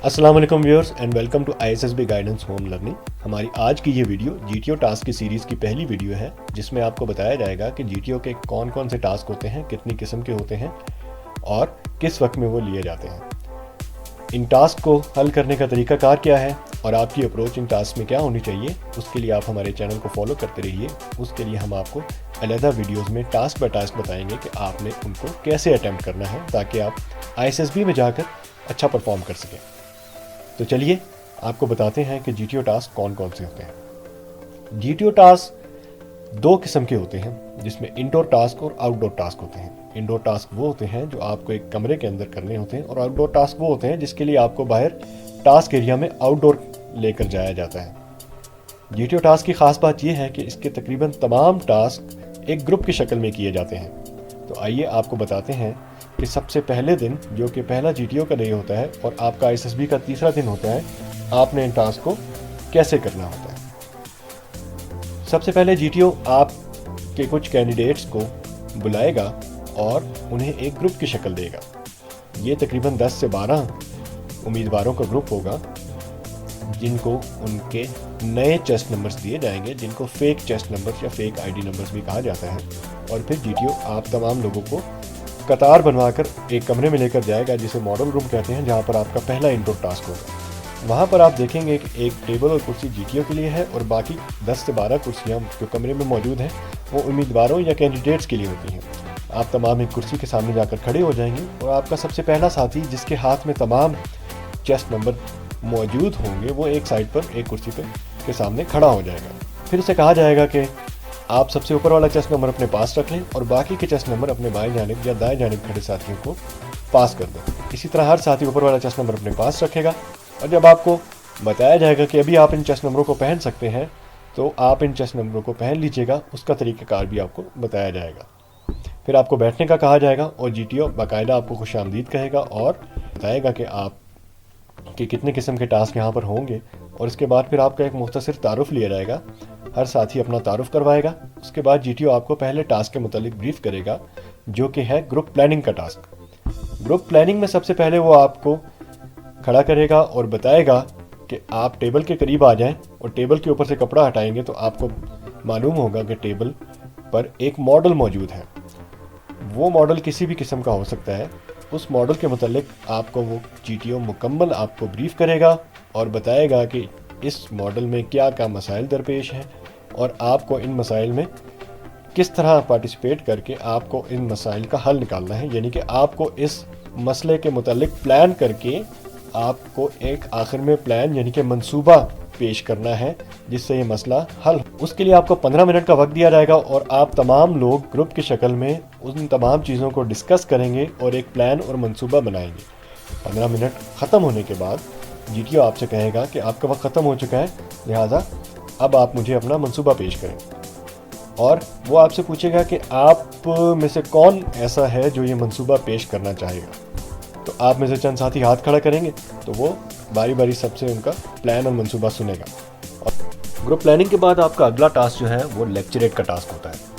अस्सलाम वालेकुम viewers and welcome to ISSB guidance home learning. हमारी आज की ये वीडियो GTO टास्क की सीरीज़ की पहली वीडियो है, जिसमें आपको बताया जाएगा कि GTO के कौन कौन से टास्क होते हैं, कितनी किस्म के होते हैं और किस वक्त में वो लिए जाते हैं। इन टास्क को हल करने का तरीकाकार क्या है और आपकी अप्रोच इन टास्क में क्या होनी चाहिए, उसके लिए आप हमारे चैनल को फॉलो करते रहिए। उसके लिए हम आपको अलहदा वीडियोस में टास्क बाय टास्क बताएंगे कि आपने उनको कैसे अटैम्प्ट करना है, ताकि आप ISSB में जाकर अच्छा परफॉर्म कर सकें। तो चलिए आपको बताते हैं कि GTO टास्क कौन कौन से होते हैं। GTO टास्क दो किस्म के होते हैं, जिसमें इंडोर टास्क और आउटडोर टास्क होते हैं। इंडोर टास्क वो होते हैं जो आपको एक कमरे के अंदर करने होते हैं, और आउटडोर टास्क वो होते हैं जिसके लिए आपको बाहर टास्क एरिया में आउटडोर लेकर जाया जाता है। GTO टास्क की ख़ास बात यह है कि इसके तकरीबन तमाम टास्क एक ग्रुप की शक्ल में किए जाते हैं। तो आइए आपको बताते हैं कि सबसे पहले दिन, जो कि पहला GTO का डे होता है और आपका ISSB का तीसरा दिन होता है, आपने इन टास्क को कैसे करना होता है। सबसे पहले GTO आपके कुछ कैंडिडेट्स को बुलाएगा और उन्हें एक ग्रुप की शक्ल देगा। ये तकरीबन 10 से 12 उम्मीदवारों का ग्रुप होगा, जिनको उनके नए चेस्ट नंबर्स दिए जाएंगे, जिनको फेक चेस्ट नंबर्स या फेक ID नंबर्स भी कहा जाता है। और फिर GTO आप तमाम लोगों को कतार बनवाकर एक कमरे में लेकर जाएगा, जिसे मॉडल रूम कहते हैं, जहाँ पर आपका पहला इंडोर टास्क होगा। वहाँ पर आप देखेंगे कि एक टेबल और कुर्सी GTO के लिए है, और बाकी 10 से 12 कुर्सियाँ जो कमरे में मौजूद हैं वो उम्मीदवारों या कैंडिडेट्स के लिए होती हैं। आप तमाम एक कुर्सी के सामने जाकर खड़े हो जाएंगे, और आपका सबसे पहला साथी, जिसके हाथ में तमाम चेस्ट नंबर मौजूद होंगे, वो एक साइड पर एक कुर्सी पर के सामने खड़ा हो जाएगा। फिर उसे कहा जाएगा कि आप सबसे ऊपर वाला चेस्ट नंबर अपने पास रख लें और बाकी के चेस्ट नंबर अपने बाएं जानिब या दाएं जानिब खड़े साथियों को पास कर दें। इसी तरह हर साथी ऊपर वाला चेस्ट नंबर अपने पास रखेगा, और जब आपको बताया जाएगा कि अभी आप इन चेस्ट नंबरों को पहन सकते हैं, तो आप इन चेस्ट नंबरों को पहन लीजिएगा। उसका तरीक़ाकार भी आपको बताया जाएगा। फिर आपको बैठने का कहा जाएगा, और GTO बाकायदा आपको खुशामदीद कहेगा और बताएगा कि आप कि कितने किस्म के टास्क यहाँ पर होंगे। और इसके बाद फिर आपका एक मुख्तसर तारुफ लिया जाएगा, हर साथी अपना तारुफ करवाएगा। उसके बाद GTO आपको पहले टास्क के मुतालिक ब्रीफ करेगा, जो कि है ग्रुप प्लानिंग का टास्क। ग्रुप प्लानिंग में सबसे पहले वो आपको खड़ा करेगा और बताएगा कि आप टेबल के करीब आ जाएं, और टेबल के ऊपर से कपड़ा हटाएंगे तो आपको मालूम होगा कि टेबल पर एक मॉडल मौजूद है। वो मॉडल किसी भी किस्म का हो सकता है। उस मॉडल के मुतालिक आपको वो GTO मुकम्मल आपको ब्रीफ करेगा और बताएगा कि इस मॉडल में क्या क्या मसाइल दरपेश हैं, और आपको इन मसाइल में किस तरह पार्टिसिपेट करके आपको इन मसाइल का हल निकालना है। यानी कि आपको इस मसले के मुतालिक प्लान करके आपको एक आखिर में प्लान यानी कि मंसूबा पेश करना है, जिससे ये मसला हल। उसके लिए आपको 15 मिनट का वक्त दिया जाएगा, और आप तमाम लोग ग्रुप की शक्ल में उन तमाम चीज़ों को डिस्कस करेंगे और एक प्लान और मंसूबा बनाएंगे। 15 मिनट ख़त्म होने के बाद GTO आपसे कहेगा कि आपका वक्त ख़त्म हो चुका है, लिहाजा अब आप मुझे अपना मंसूबा पेश करें। और वो आपसे पूछेगा कि आप में से कौन ऐसा है जो ये मंसूबा पेश करना चाहेगा। तो आप में से चंद साथी हाथ खड़ा करेंगे, तो वो बारी बारी सबसे उनका प्लान और मंसूबा सुनेगा। और ग्रुप प्लानिंग के बाद आपका अगला टास्क जो है वो लेक्चरेट का टास्क होता है।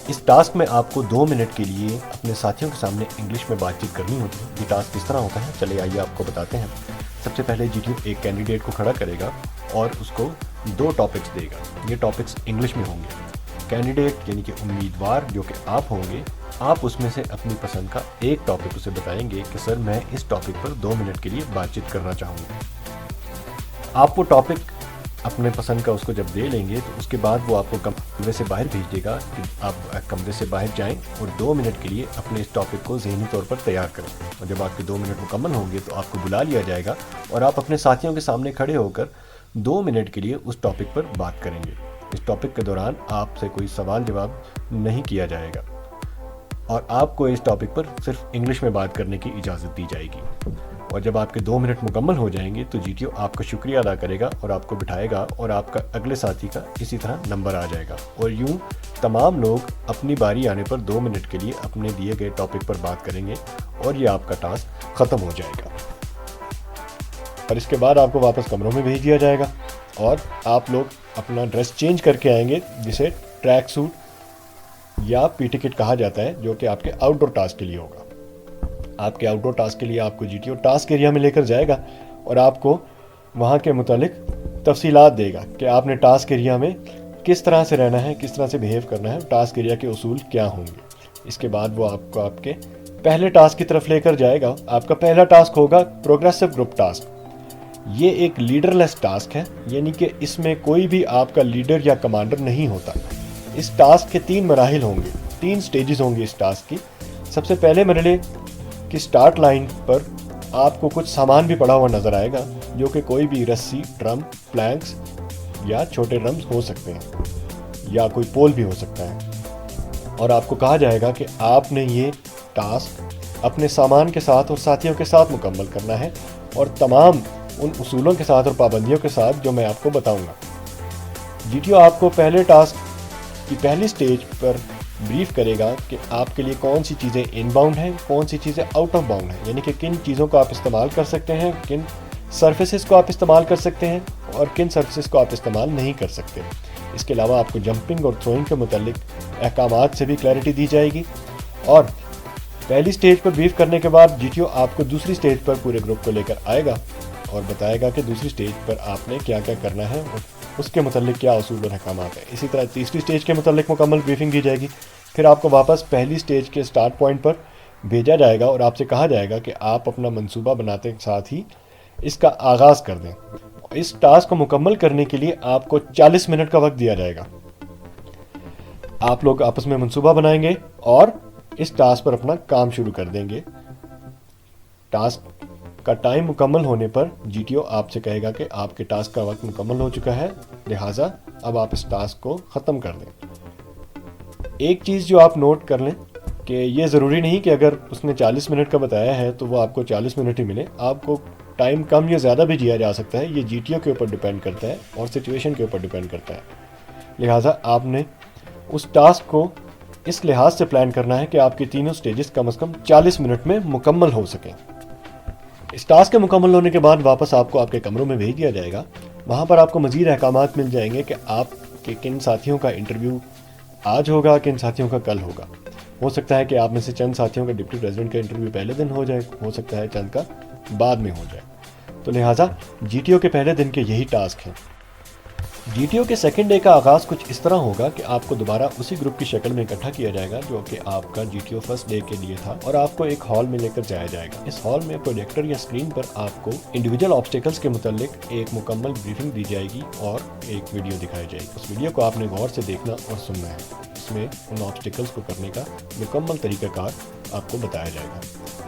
इस टास्क में आपको 2 मिनट के लिए अपने साथियों के सामने इंग्लिश में बातचीत करनी होती है। ये टास्क किस तरह होता है, चलिए आइए आपको बताते हैं। सबसे पहले GTO एक कैंडिडेट को खड़ा करेगा और उसको 2 टॉपिक्स देगा। ये टॉपिक्स इंग्लिश में होंगे। कैंडिडेट यानी कि उम्मीदवार जो कि आप होंगे, आप उसमें से अपनी पसंद का एक टॉपिक उसे बताएंगे कि सर मैं इस टॉपिक पर 2 मिनट के लिए बातचीत करना चाहूँगा। आप वो टॉपिक अपने पसंद का उसको जब दे लेंगे, तो उसके बाद वो आपको कमरे से बाहर भेज देगा कि आप कमरे से बाहर जाएं और 2 मिनट के लिए अपने इस टॉपिक को ज़हनी तौर पर तैयार करें। और जब आपके 2 मिनट मुकम्मल होंगे तो आपको बुला लिया जाएगा, और आप अपने साथियों के सामने खड़े होकर 2 मिनट के लिए उस टॉपिक पर बात करेंगे। इस टॉपिक के दौरान आपसे कोई सवाल जवाब नहीं किया जाएगा, और आपको इस टॉपिक पर सिर्फ इंग्लिश में बात करने की इजाज़त दी जाएगी। और जब आपके 2 मिनट मुकम्मल हो जाएंगे तो GTO आपका शुक्रिया अदा करेगा और आपको बिठाएगा, और आपका अगले साथी का इसी तरह नंबर आ जाएगा। और यूं तमाम लोग अपनी बारी आने पर 2 मिनट के लिए अपने दिए गए टॉपिक पर बात करेंगे, और ये आपका टास्क ख़त्म हो जाएगा। और इसके बाद आपको वापस कमरों में भेज दिया जाएगा, और आप लोग अपना ड्रेस चेंज करके आएंगे, जिसे ट्रैक सूट या PT किट कहा जाता है, जो कि आपके आउटडोर टास्क के लिए होगा। آپ کے آؤٹ ڈور ٹاسک کے لیے آپ کو GTO ٹاسک ایریا میں لے کر جائے گا اور آپ کو وہاں کے متعلق تفصیلات دے گا کہ آپ نے ٹاسک ایریا میں کس طرح سے رہنا ہے، کس طرح سے بیہیو کرنا ہے، ٹاسک ایریا کے اصول کیا ہوں گے۔ اس کے بعد وہ آپ کو آپ کے پہلے ٹاسک کی طرف لے کر جائے گا۔ آپ کا پہلا ٹاسک ہوگا پروگریسو گروپ ٹاسک۔ یہ ایک لیڈر لیس ٹاسک ہے، یعنی کہ اس میں کوئی بھی آپ کا لیڈر یا کمانڈر نہیں ہوتا۔ اس ٹاسک کے 3 مراحل ہوں گے، 3 سٹیجز ہوں گے اس ٹاسک کی۔ سب سے پہلے مرحلے کی سٹارٹ لائن پر آپ کو کچھ سامان بھی پڑا ہوا نظر آئے گا، جو کہ کوئی بھی رسی، ڈرم، پلانکس یا چھوٹے ڈرمز ہو سکتے ہیں، یا کوئی پول بھی ہو سکتا ہے۔ اور آپ کو کہا جائے گا کہ آپ نے یہ ٹاسک اپنے سامان کے ساتھ اور ساتھیوں کے ساتھ مکمل کرنا ہے، اور تمام ان اصولوں کے ساتھ اور پابندیوں کے ساتھ جو میں آپ کو بتاؤں گا۔ GTO آپ کو پہلے ٹاسک کی پہلی سٹیج پر بریف کرے گا کہ آپ کے لیے کون سی چیزیں ان باؤنڈ ہیں، کون سی چیزیں آؤٹ آف باؤنڈ ہیں، یعنی کہ کن چیزوں کو آپ استعمال کر سکتے ہیں، کن سرفیسز کو آپ استعمال کر سکتے ہیں اور کن سرفیسز کو آپ استعمال نہیں کر سکتے۔ اس کے علاوہ آپ کو جمپنگ اور تھروئنگ کے متعلق احکامات سے بھی کلیئرٹی دی جائے گی۔ اور پہلی سٹیج پر بریف کرنے کے بعد GTO آپ کو دوسری سٹیج پر پورے گروپ کو لے کر آئے گا اور بتائے گا کہ دوسری سٹیج پر آپ نے کیا کیا کرنا ہے اور اس کے متعلق کیا اصول اور احکامات ہیں۔ اسی طرح تیسری سٹیج کے متعلق مکمل بریفنگ دی جائے گی۔ پھر آپ کو واپس پہلی سٹیج کے سٹارٹ پوائنٹ پر بھیجا جائے گا اور آپ سے کہا جائے گا کہ آپ اپنا منصوبہ بناتے کے ساتھ ہی اس کا آغاز کر دیں۔ اس ٹاسک کو مکمل کرنے کے لیے آپ کو 40 منٹ کا وقت دیا جائے گا۔ آپ لوگ آپس میں منصوبہ بنائیں گے اور اس ٹاسک پر اپنا کام شروع کر دیں گے۔ ٹاسک کا ٹائم مکمل ہونے پر GTO آپ سے کہے گا کہ آپ کے ٹاسک کا وقت مکمل ہو چکا ہے، لہٰذا اب آپ اس ٹاسک کو ختم کر دیں۔ ایک چیز جو آپ نوٹ کر لیں کہ یہ ضروری نہیں کہ اگر اس نے 40 منٹ کا بتایا ہے تو وہ آپ کو 40 منٹ ہی ملے، آپ کو ٹائم کم یا زیادہ بھی دیا جا سکتا ہے۔ یہ GTO کے اوپر ڈیپینڈ کرتا ہے اور سچویشن کے اوپر ڈیپینڈ کرتا ہے۔ لہٰذا آپ نے اس ٹاسک کو اس لحاظ سے پلان کرنا ہے کہ آپ کی تینوں سٹیجز کم از کم 40 منٹ میں مکمل ہو سکیں۔ اس ٹاسک کے مکمل ہونے کے بعد واپس آپ کو آپ کے کمروں میں بھیج دیا جائے گا۔ وہاں پر آپ کو مزید احکامات مل جائیں گے کہ آپ کے کن ساتھیوں کا انٹرویو آج ہوگا، کن ساتھیوں کا کل ہوگا۔ ہو سکتا ہے کہ آپ میں سے چند ساتھیوں کا ڈپٹی پریزیڈنٹ کا انٹرویو پہلے دن ہو جائے، ہو سکتا ہے چند کا بعد میں ہو جائے۔ تو لہٰذا GTO کے پہلے دن کے یہی ٹاسک ہیں۔ GTO کے سیکنڈ ڈے کا آغاز کچھ اس طرح ہوگا کہ آپ کو دوبارہ اسی گروپ کی شکل میں اکٹھا کیا جائے گا جو کہ آپ کا GTO فرسٹ ڈے کے لیے تھا، اور آپ کو ایک ہال میں لے کر جایا جائے گا۔ اس ہال میں پروجیکٹر یا اسکرین پر آپ کو انڈیویجول آبسٹیکلز کے متعلق ایک مکمل بریفنگ دی جائے گی اور ایک ویڈیو دکھائی جائے گی۔ اس ویڈیو کو آپ نے غور سے دیکھنا اور سننا ہے۔ اس میں ان آبسٹیکلز کو کرنے کا مکمل طریقہ کار آپ کو بتایا جائے گا۔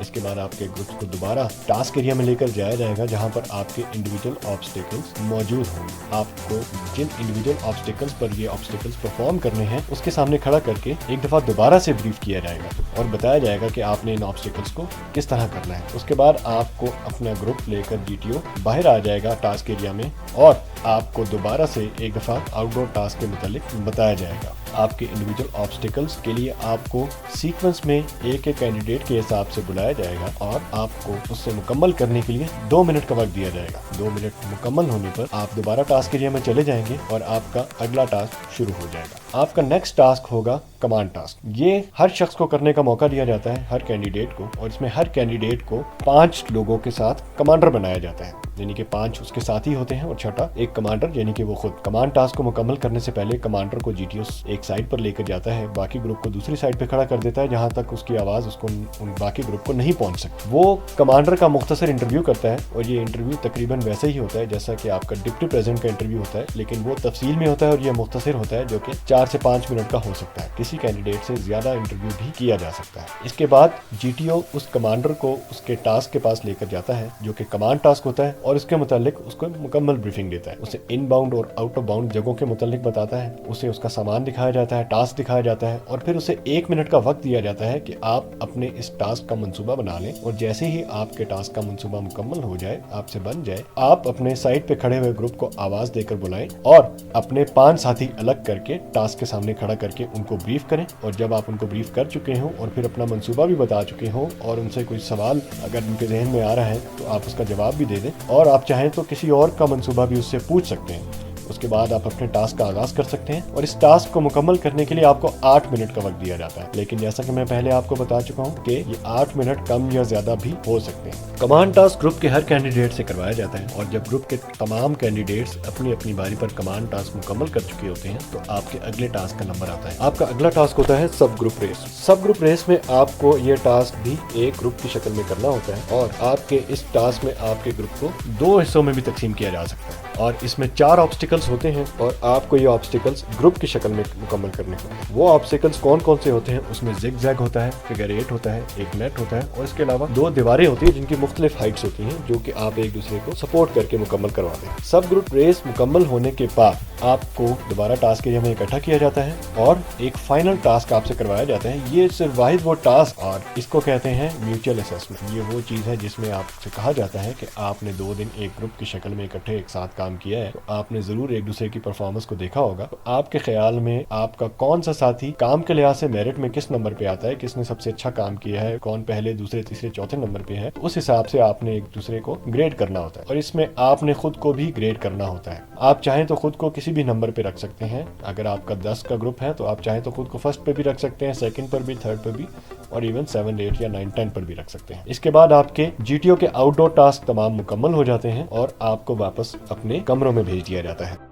اس کے بعد آپ کے گروپ کو دوبارہ ٹاسک ایریا میں لے کر جایا جائے گا جہاں پر آپ کے انڈیویجول آبسٹیکلز موجود ہوں گے۔ آپ کو جن انڈیویجول آبسٹیکلز پر یہ آبسٹیکلز پرفارم کرنے ہیں اس کے سامنے کھڑا کر کے ایک دفعہ دوبارہ سے بریف کیا جائے گا اور بتایا جائے گا کہ آپ نے ان آبسٹیکلز کو کس طرح کرنا ہے۔ اس کے بعد آپ کو اپنا گروپ لے کر GTO باہر آ جائے گا ٹاسک ایریا میں، اور آپ کو دوبارہ سے ایک دفعہ آؤٹ ڈور ٹاسک کے متعلق بتایا جائے گا۔ آپ کے انڈیویجول آبسٹیکلز کے لیے آپ کو سیکوینس میں ایک ایک کینڈیڈیٹ کے حساب سے بلایا جائے گا اور آپ کو اس سے مکمل کرنے کے لیے 2 منٹ کا وقت دیا جائے گا۔ 2 منٹ مکمل ہونے پر آپ دوبارہ ٹاسک ایریا میں چلے جائیں گے اور آپ کا اگلا ٹاسک شروع ہو جائے گا۔ آپ کا نیکسٹ ٹاسک ہوگا کمانڈ ٹاسک۔ یہ ہر شخص کو کرنے کا موقع دیا جاتا ہے، ہر کینڈیڈیٹ کو، اور اس میں ہر کینڈیڈیٹ کو 5 لوگوں کے ساتھ کمانڈر بنایا جاتا ہے، یعنی کہ 5 اس کے ساتھی ہوتے ہیں اور چھٹا ایک کمانڈر یعنی کہ وہ خود۔ کمانڈ ٹاسک کو مکمل کرنے سے پہلے کمانڈر کو GTO ایک سائڈ پر لے کر جاتا ہے، باقی گروپ کو دوسری سائڈ پہ کھڑا کر دیتا ہے جہاں تک اس کی آواز اس کو ان باقی گروپ کو نہیں پہنچ سکتی۔ وہ کمانڈر کا مختصر انٹرویو کرتا ہے، اور یہ انٹرویو تقریباً ویسے ہی ہوتا ہے جیسا کہ آپ کا ڈپٹی پریزیڈنٹ کا انٹرویو ہوتا ہے، لیکن وہ تفصیل میں ہوتا ہے اور یہ مختصر ہوتا ہے، جو کہ 4 سے 5 منٹ کا ہو سکتا ہے۔ کسی کینڈیڈیٹ سے زیادہ انٹرویو بھی کیا جا سکتا ہے۔ اس کے بعد GTO اس کمانڈر کو اس کے ٹاسک کے پاس لے کر جاتا ہے جو کہ کمانڈ ٹاسک ہوتا ہے، اور اس کے متعلق اس کو مکمل بریفنگ دیتا ہے۔ اسے ان باؤنڈ اور آؤٹ آف باؤنڈ جگہوں کے متعلق بتاتا ہے، اسے اس کا سامان دکھایا جاتا ہے، ٹاسک دکھایا جاتا ہے، اور پھر اسے 1 منٹ کا وقت دیا جاتا ہے کہ آپ اپنے اس ٹاسک کا منصوبہ بنا لیں، اور جیسے ہی آپ کے ٹاسک کا منصوبہ مکمل ہو جائے، آپ سے بن جائے، آپ اپنے سائٹ پہ کھڑے ہوئے گروپ کو آواز دے کر بلائیں اور اپنے 5 ساتھی الگ کر کے ٹاسک کے سامنے کھڑا کر کے ان کو بریف کریں۔ اور جب آپ ان کو بریف کر چکے ہوں اور پھر اپنا منصوبہ بھی بتا چکے ہوں اور ان سے کوئی سوال اگر ان کے ذہن میں آ رہا ہے تو آپ اس کا جواب بھی دے دیں، اور آپ چاہیں تو کسی اور کا منصوبہ بھی اس سے پوچھ سکتے ہیں۔ उसके बाद आप अपने टास्क का आगाज कर सकते हैं और इस टास्क को मुकम्मल करने के लिए आपको 8 मिनट का वक्त दिया जाता है। लेकिन जैसा कि मैं पहले आपको बता चुका हूँ कि ये 8 मिनट कम या ज्यादा भी हो सकते हैं। कमांड टास्क ग्रुप के हर कैंडिडेट से करवाया जाता है और जब ग्रुप के तमाम कैंडिडेट्स अपनी अपनी बारी पर कमांड टास्क मुकम्मल कर चुके होते हैं तो आपके अगले टास्क का नंबर आता है। आपका अगला टास्क होता है सब ग्रुप रेस। सब ग्रुप रेस में आपको ये टास्क भी एक ग्रुप की शक्ल में करना होता है और आपके इस टास्क में आपके ग्रुप को 2 हिस्सों में भी तकसीम किया जा सकता है और इसमें 4 ऑब्स्टिकल्स होते हैं और आपको ये ऑब्स्टिकल्स ग्रुप की शक्ल में मुकम्मल करने होते हैं। वो ऑब्स्टिकल्स कौन कौन से होते हैं? उसमें जिग जैग होता है, फिगर 8 होता है, एक नेट होता है और इसके अलावा 2 दीवारें होती है जिनकी मुख्तलिफ हाइट्स होती हैं जो कि आप एक दूसरे को सपोर्ट करके मुकम्मल करवाते हैं। सब ग्रुप रेस मुकम्मल होने के बाद आपको दोबारा टास्क एरिया में इकट्ठा किया जाता है और एक फाइनल टास्क आपसे करवाया जाता है। ये सिर्फ वाहिद वो टास्क और इसको कहते हैं म्यूचुअल असेसमेंट। ये वो चीज़ है जिसमें आपसे कहा जाता है कि आपने 2 दिन एक ग्रुप की शक्ल में इकट्ठे एक साथ काम किया है तो आपने जरूर एक दूसरे की परफॉर्मेंस को देखा होगा। तो आपके ख्याल में आपका कौन सा साथी काम के लिहाज से मेरिट में किस नंबर पे आता है, किसने सबसे अच्छा काम किया है, कौन पहले दूसरे तीसरे चौथे नंबर पे है, तो उस हिसाब से आपने एक दूसरे को ग्रेड करना होता है और इसमें आपने खुद को भी ग्रेड करना होता है। आप चाहें तो खुद को किसी भी नंबर पे रख सकते हैं। अगर आपका 10 का ग्रुप है तो आप चाहें तो खुद को फर्स्ट पे भी रख सकते हैं, सेकंड पर भी, थर्ड पर भी और इवन 7, 8 या 9, 10 पर भी रख सकते हैं। इसके बाद आपके जीटीओ के आउटडोर टास्क तमाम मुकम्मल हो जाते हैं और आपको वापस अपने कमरों में भेज दिया जाता है।